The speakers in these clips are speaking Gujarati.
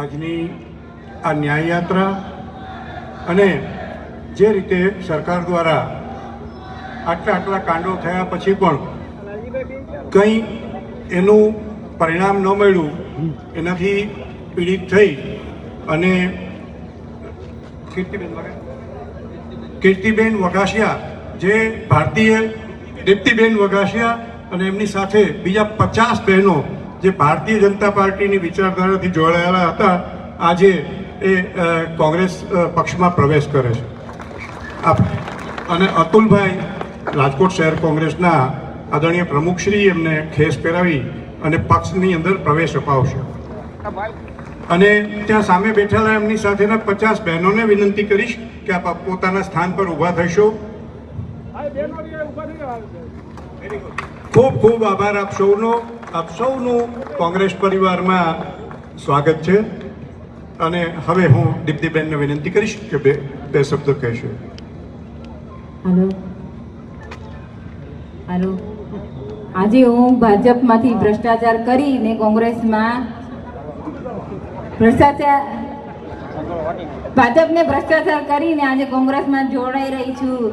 આજની આ ન્યાયયાત્રા અને જે રીતે સરકાર દ્વારા આટલા કાંડો થયા પછી પણ કંઈ એનું પરિણામ ન મળ્યું, એનાથી પીડિત થઈ અને કીર્તિબેન વઘાસિયા, જે ભારતીય દીપ્તિબેન વઘાસિયા અને એમની સાથે બીજા 50 બહેનો જે ભારતીય જનતા પાર્ટીની વિચારધારાથી જોડાયેલા હતા, આજે એ કોંગ્રેસ પક્ષમાં પ્રવેશ કરે છે. અને અતુલભાઈ રાજકોટ શહેર કોંગ્રેસના આદરણીય પ્રમુખશ્રી એમને ખેસ પહેરાવી અને પક્ષની અંદર પ્રવેશ અપાવશે. અને ત્યાં સામે બેઠેલા એમની સાથેના 50 બહેનોને વિનંતી કરીશ કે આપ પોતાના સ્થાન પર ઊભા થશો. ખૂબ ખૂબ આભાર આપ સૌનો. આપ સૌનું કોંગ્રેસ પરિવારમાં સ્વાગત છે. અને હવે હું દીપ્તિબેનને વિનંતી કરીશ કે બે શબ્દ કહેશે. હાલો, આજે હું ભાજપમાંથી ભ્રષ્ટાચાર કરીને કોંગ્રેસમાં ભાજપને ભ્રષ્ટાચાર કરીને આજે કોંગ્રેસમાં જોડાઈ રહી છું.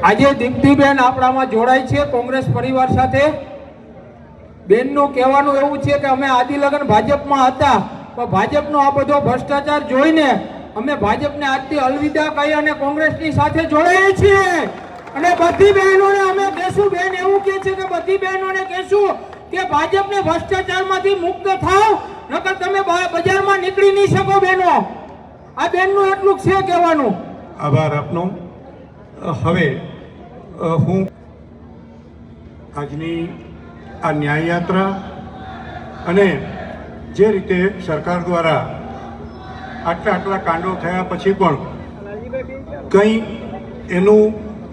આજે દીપ્તિબેન આપણામાં જોડાય છે કોંગ્રેસ પરિવાર સાથે. બેનનું કહેવાનું એવું છે કે અમે આદિ લગન ભાજપમાં હતા, પણ ભાજપનો આ બધો ભ્રષ્ટાચાર જોઈને અમે ભાજપને આજથી અલવિદા કહી અને કોંગ્રેસની સાથે જોડાઈએ છીએ. અને બધી બહેનોને અમે કહેશું, બેન એવું કહે છે કે બધી બહેનોને કહેશું કે ભાજપને ભ્રષ્ટાચારમાંથી મુક્ત થાવ, નકર તમે બજારમાં નીકળી નહીં શકો. બહેનો, આ બેનનું એટલું છે કહેવાનું. આભાર આપનો. હવે હું આજની આ ન્યાયયાત્રા અને જે રીતે સરકાર દ્વારા આટલા કાંડો થયા પછી પણ કંઈ એનું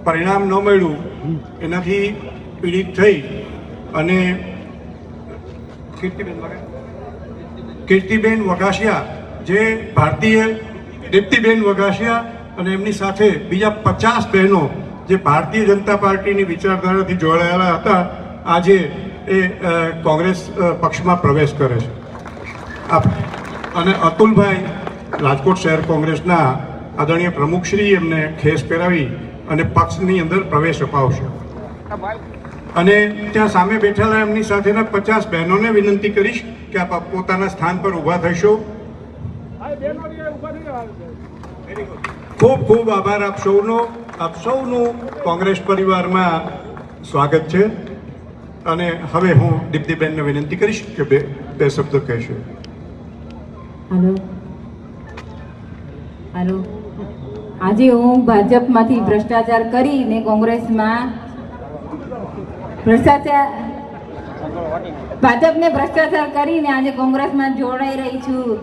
પરિણામ ન મળ્યું, એનાથી પીડિત થઈ અને કીર્તિબેન વઘાસિયા, જે ભારતીય દીપ્તિબેન વઘાસિયા અને એમની સાથે બીજા 50 બહેનો જે ભારતીય જનતા પાર્ટીની વિચારધારાથી જોડાયેલા હતા, આજે એ કોંગ્રેસ પક્ષમાં પ્રવેશ કરે છે. અને અતુલભાઈ રાજકોટ શહેર કોંગ્રેસના આદરણીય પ્રમુખશ્રી એમને ખેસ પહેરાવી અને પક્ષની અંદર પ્રવેશ અપાવશે. અને ત્યાં સામે બેઠેલા એમની સાથેના 50 બહેનોને વિનંતી કરીશ કે આપ પોતાના સ્થાન પર ઊભા થશો. ખૂબ ખૂબ આભાર આપ સૌનો. આપ સૌનું કોંગ્રેસ પરિવારમાં સ્વાગત છે. અને હવે હું દીપ્તિબેનને વિનંતી કરીશ કે બે શબ્દ કહેશે. હાલો, આજે હું ભાજપમાંથી ભ્રષ્ટાચાર કરીને કોંગ્રેસમાં ભાજપને ભ્રષ્ટાચાર કરીને આજે કોંગ્રેસમાં જોડાઈ રહી છું.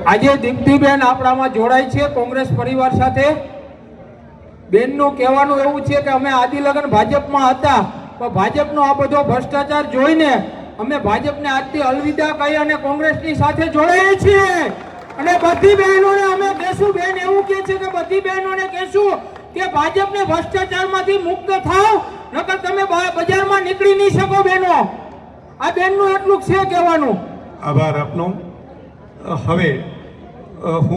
આજે દીપ્તિબેન આપણામાં જોડાય છે કોંગ્રેસ પરિવાર સાથે. બેનનું કહેવાનું એવું છે કે અમે આદિ લગન ભાજપમાં હતા, પણ ભાજપનો આ બધો ભ્રષ્ટાચાર જોઈને અમે ભાજપને આજથી અલવિદા કહી અને કોંગ્રેસની સાથે જોડાઈએ છીએ. અને બધી બહેનોને અમે કહેશું, બેન એવું કહે છે કે બધી બહેનોને કહેશું કે ભાજપને ભ્રષ્ટાચારમાંથી મુક્ત થાવ, નકર તમે બજારમાં નીકળી નહીં શકો. બહેનો, આ બેનનું એટલું છે કહેવાનું. આભાર આપનો. હવે હું